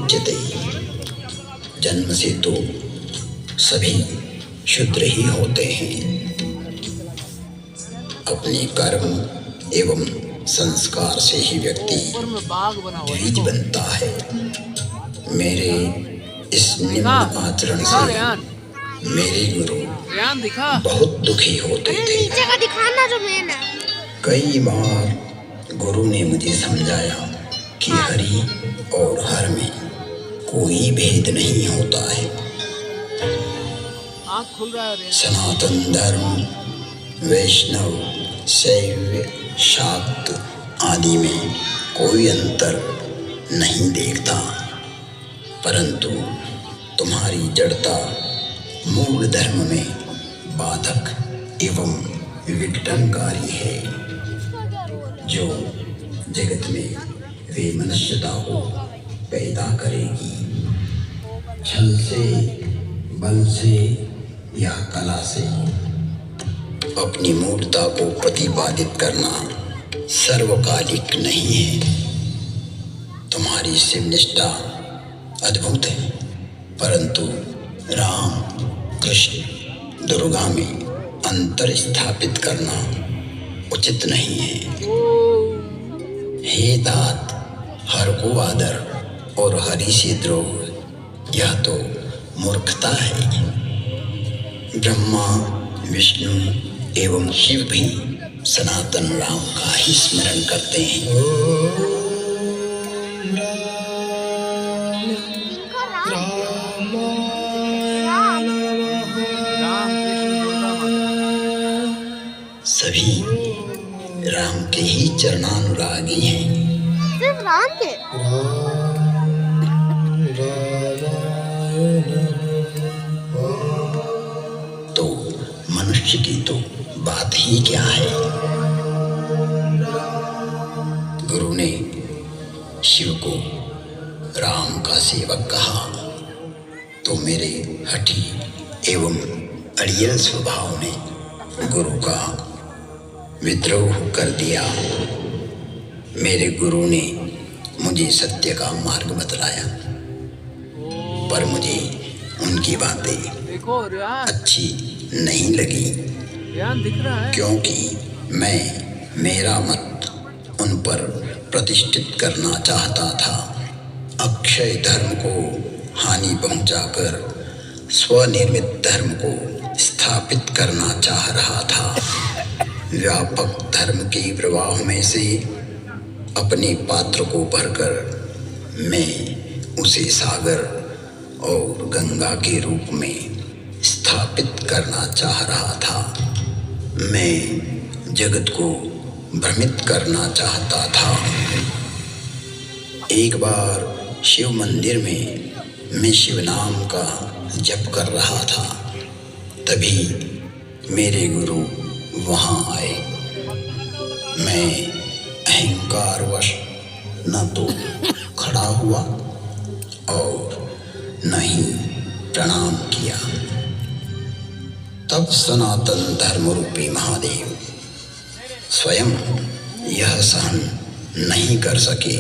विमुच्यते। जन्म से तो सभी शूद्र ही होते हैं। अपने कर्म एवं संस्कार से ही व्यक्ति द्विज बनता है। मेरे इस निम्न आचरण से मेरे गुरु बहुत दुखी होते थे। कई बार गुरु ने मुझे समझाया कि हरि और हर में कोई भेद नहीं होता है। सनातन धर्म, वैष्णव, शैव, शाक्त आदि में कोई अंतर नहीं देखता, परंतु तुम्हारी जड़ता मूल धर्म में बाधक एवं विघटनकारी है, जो जगत में वे मनुष्यता को पैदा करेगी। छल से, बल से या कला से अपनी मूर्खता को प्रतिपादित करना सर्वकालिक नहीं है। तुम्हारी शिवनिष्ठा अद्भुत है, परंतु राम, कृष्ण, दुर्गा में अंतर स्थापित करना उचित नहीं है। हे तात, हर को आदर और हरि से द्रोह यह तो मूर्खता है। ब्रह्मा, विष्णु एवं शिव भी सनातन राम का ही स्मरण करते हैं। सभी राम के ही चरणानुरागी हैं। सिर्फ राम के? तो मनुष्य की तो बात ही क्या है। गुरु ने शिव को राम का सेवक कहा तो मेरे हठी एवं अड़ियल स्वभाव ने गुरु का विद्रोह कर दिया। मेरे गुरु ने मुझे सत्य का मार्ग बतलाया, पर मुझे उनकी बातें अच्छी नहीं लगी, क्योंकि मैं मेरा मत उन पर प्रतिष्ठित करना चाहता था। अक्षय धर्म को हानि पहुंचाकर स्वनिर्मित धर्म को स्थापित करना चाह रहा था। व्यापक धर्म के प्रवाह में से अपने पात्र को भरकर मैं उसे सागर और गंगा के रूप में स्थापित करना चाह रहा था। मैं जगत को भ्रमित करना चाहता था। एक बार शिव मंदिर में मैं शिव नाम का जप कर रहा था, तभी मेरे गुरु वहां आए। मैं अहंकारवश न तो खड़ा हुआ और न ही प्रणाम किया। तब सनातन धर्म रूपी महादेव स्वयं यह सहन नहीं कर सके।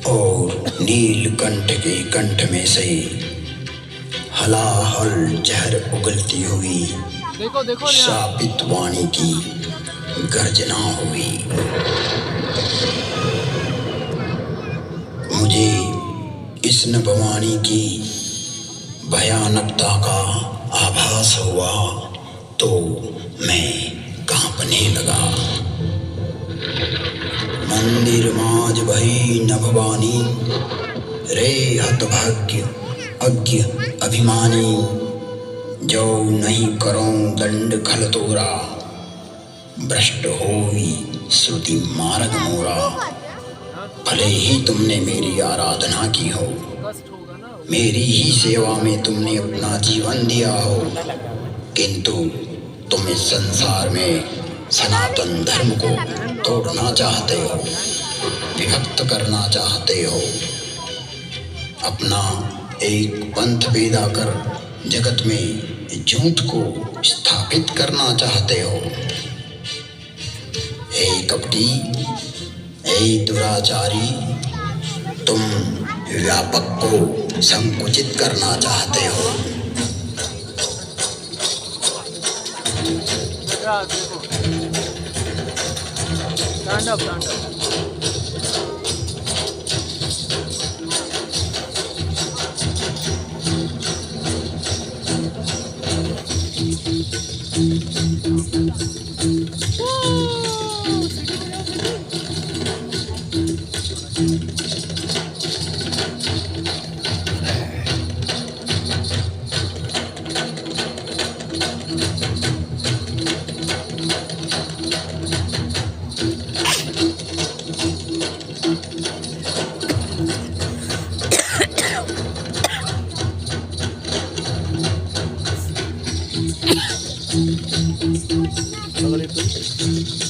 और नीलकंठ के कंठ में से हलाहल जहर उगलती हुई शापित वाणी की गर्जना हुई। मुझे इस नभवाणी की भयानकता का आभास हुआ तो मैं कांपने लगा। मंदिर माज भई नभवानी, रे हतभाग्य अज्ञ अभिमानी, जो नहीं करो दंड खल तोरा, भ्रष्ट होई श्रुति मार्ग मोरा। भले ही तुमने मेरी आराधना की हो, मेरी ही सेवा में तुमने अपना जीवन दिया हो, किंतु तुम इस संसार में सनातन धर्म को तोड़ना चाहते हो, विभक्त करना चाहते हो, अपना एक पंथ पैदा कर जगत में झूठ को स्थापित करना चाहते हो। हे कपटी, हे दुराचारी, तुम व्यापक को संकुचित करना चाहते हो।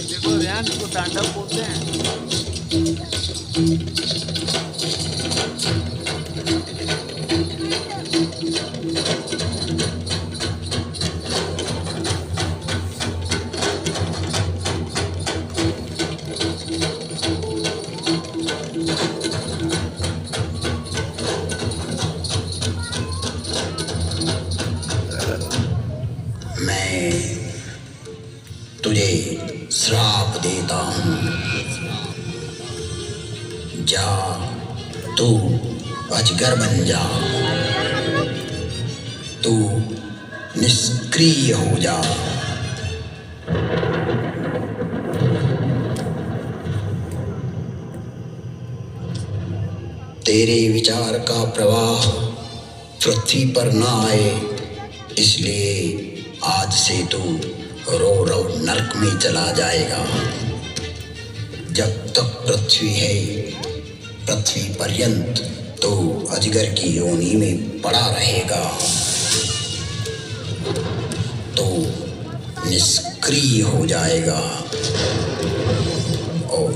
देखो रैन को तांडव बोलते हैं। मैं तुझे श्राप देता हूँ। जा, तू अजगर बन जा, तू निष्क्रिय हो जा। तेरे विचार का प्रवाह पृथ्वी पर न आए, इसलिए आज से तू रो रो नरक में चला जाएगा। जब तक पृथ्वी है, पृथ्वी पर्यंत तो अजगर की योनि में पड़ा रहेगा। तो निष्क्रिय हो जाएगा और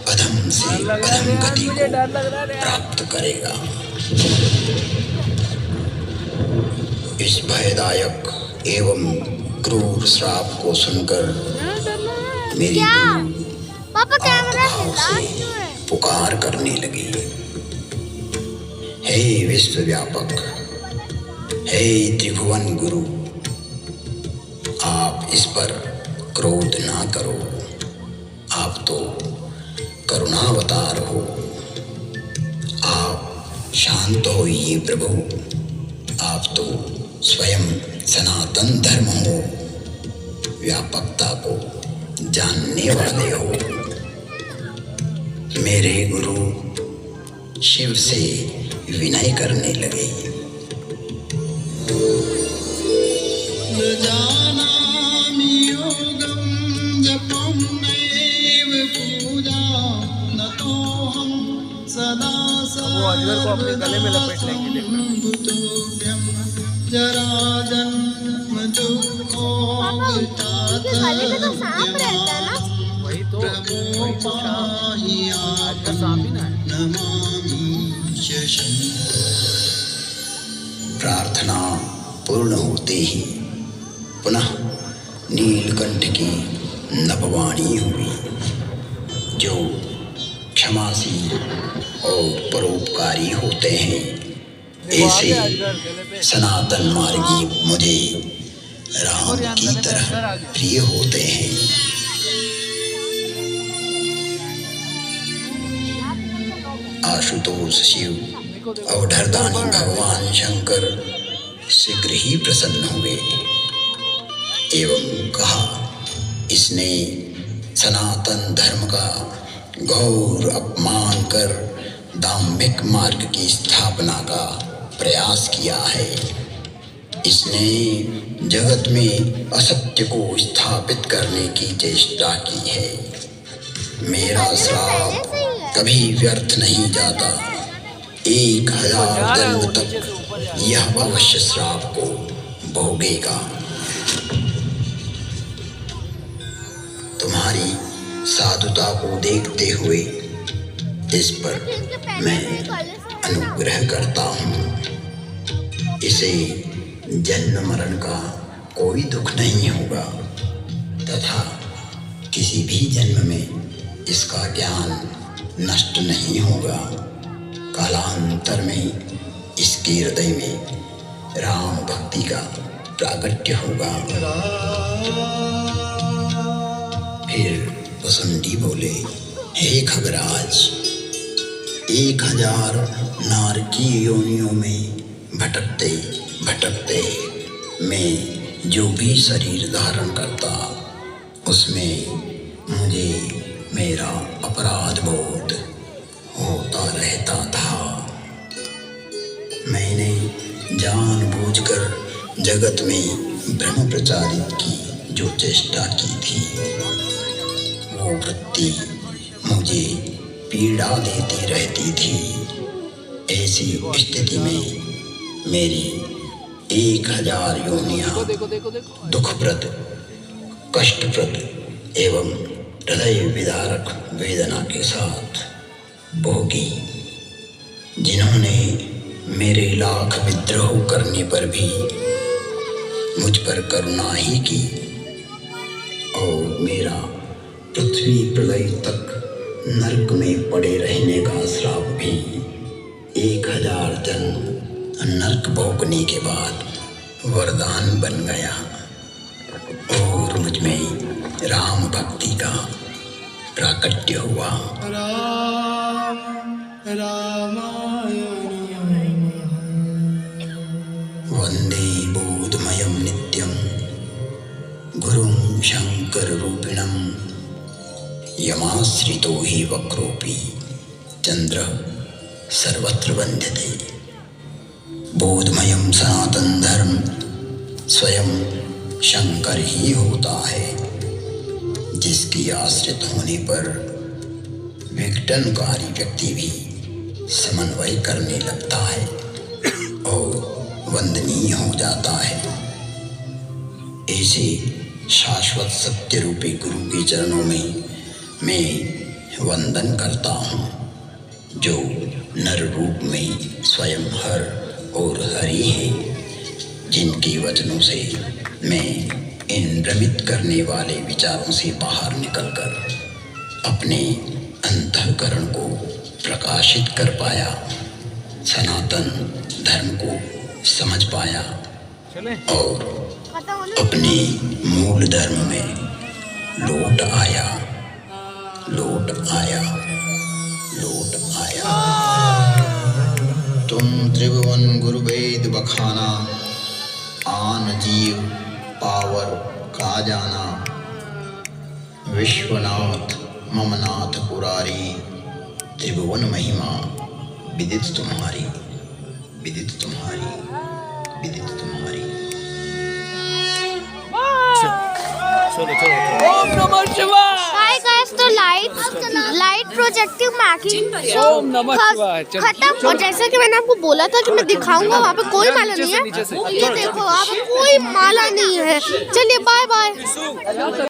अधम से अधम गति को प्राप्त करेगा। इस भयदायक एवं क्रूर श्राप को सुनकर मेरी पापा कैमरा से पुकार करने लगी। हे विश्वव्यापक, हे त्रिभुवन गुरु, आप इस पर क्रोध ना करो। आप तो करुणावतार हो। आप शांत होइए प्रभु। आप तो स्वयं सनातन धर्म हो, व्यापकता को जानने वाले हो। मेरे गुरु शिव से विनय करने लगे। न जानामि योगं जपं नैव पूजा न तोऽहं सदा वो अजगर को अपने गले में लपेट लेंगे। सर्वभूतोऽभ्यं जराजन्म उनके गले में तो सांप रहता है ना। वही तो पाहि अजगर सांप ही ना है। नमामि शशं। प्रार्थना पूर्ण होते ही पुनः नीलकंठ की नभवाणी हुई, जो क्षमाशील और परोपकारी होते हैं। ऐसे सनातन मार्गी मुझे राम की तरह प्रिय होते हैं। आशुतोष शिव अवधरदानी भगवान शंकर शीघ्र ही प्रसन्न हुए एवं कहा, इसने सनातन धर्म का घोर अपमान कर धार्मिक मार्ग की स्थापना का प्रयास किया है। इसने जगत में असत्य को स्थापित करने की चेष्टा की है। मेरा श्राप कभी व्यर्थ नहीं जाता। 1000 जन्म तक यह अवश्य श्राप को भोगेगा। तुम्हारी साधुता को देखते हुए इस पर मैं अनुग्रह करता हूँ। इसे जन्म मरण का कोई दुख नहीं होगा तथा किसी भी जन्म में इसका ज्ञान नष्ट नहीं होगा। कालांतर में इसके हृदय में राम भक्ति का प्रागट्य होगा। फिर वसुंडी बोले, हे खगराज, 1000 नारकी योनियों में भटकते भटकते मैं जो भी शरीर धारण करता, उसमें मुझे मेरा अपराध बोध होता रहता था। मैंने जानबूझकर जगत में भ्रम प्रचारित की जो चेष्टा की थी, वो वृत्ति मुझे पीड़ा देती रहती थी। ऐसी स्थिति में मेरी 1000 योनियां दुखप्रद, कष्टप्रद एवं हृदय विदारक वेदना के साथ भोगी। जिन्होंने मेरे लाख विद्रोह करने पर भी मुझ पर करुणा ही की और मेरा पृथ्वी प्रलय तक नरक में पड़े रहने का श्राप भी 1000 जन्म नरक भोगने के बाद वरदान बन गया और मुझ में राम भक्ति का प्राकट्य हुआ। वंदे बोधमयं नित्यं गुरुं शंकर रूपिणं यमाश्रितो हि वक्रोऽपि चंद्र सर्वत्र वंद्यते। बोधमयं सनातन धर्म स्वयं शंकर ही होता है, जिसकी आश्रित होने पर विघटनकारी व्यक्ति भी समन्वय करने लगता है और वंदनीय हो जाता है। ऐसे शाश्वत सत्य रूपी गुरु के चरणों में मैं वंदन करता हूँ, जो नर रूप में स्वयं हर और हरि है, जिनके वचनों से मैं इन भ्रमित करने वाले विचारों से बाहर निकलकर अपने अंतःकरण को प्रकाशित कर पाया, सनातन धर्म को समझ पाया और अपने मूल धर्म में लौट आया। तुम त्रिभुवन गुरु वेद बखाना, आन जीव पावर का जाना। विश्वनाथ ममनाथ पुरारी, त्रिभुवन महिमा विदित तुम्हारी, विदित तुम्हारी, विदित तुम्हारी। ओम नमः शिवाय। हाय गाइस, तो लाइट प्रोजेक्टिव मैकिंग ओम नमः शिवाय खत्म। और जैसा कि मैंने आपको बोला था कि मैं दिखाऊंगा, वहाँ पे कोई माला नहीं है। ये देखो, वहाँ पे कोई माला नहीं है। चलिए बाय बाय।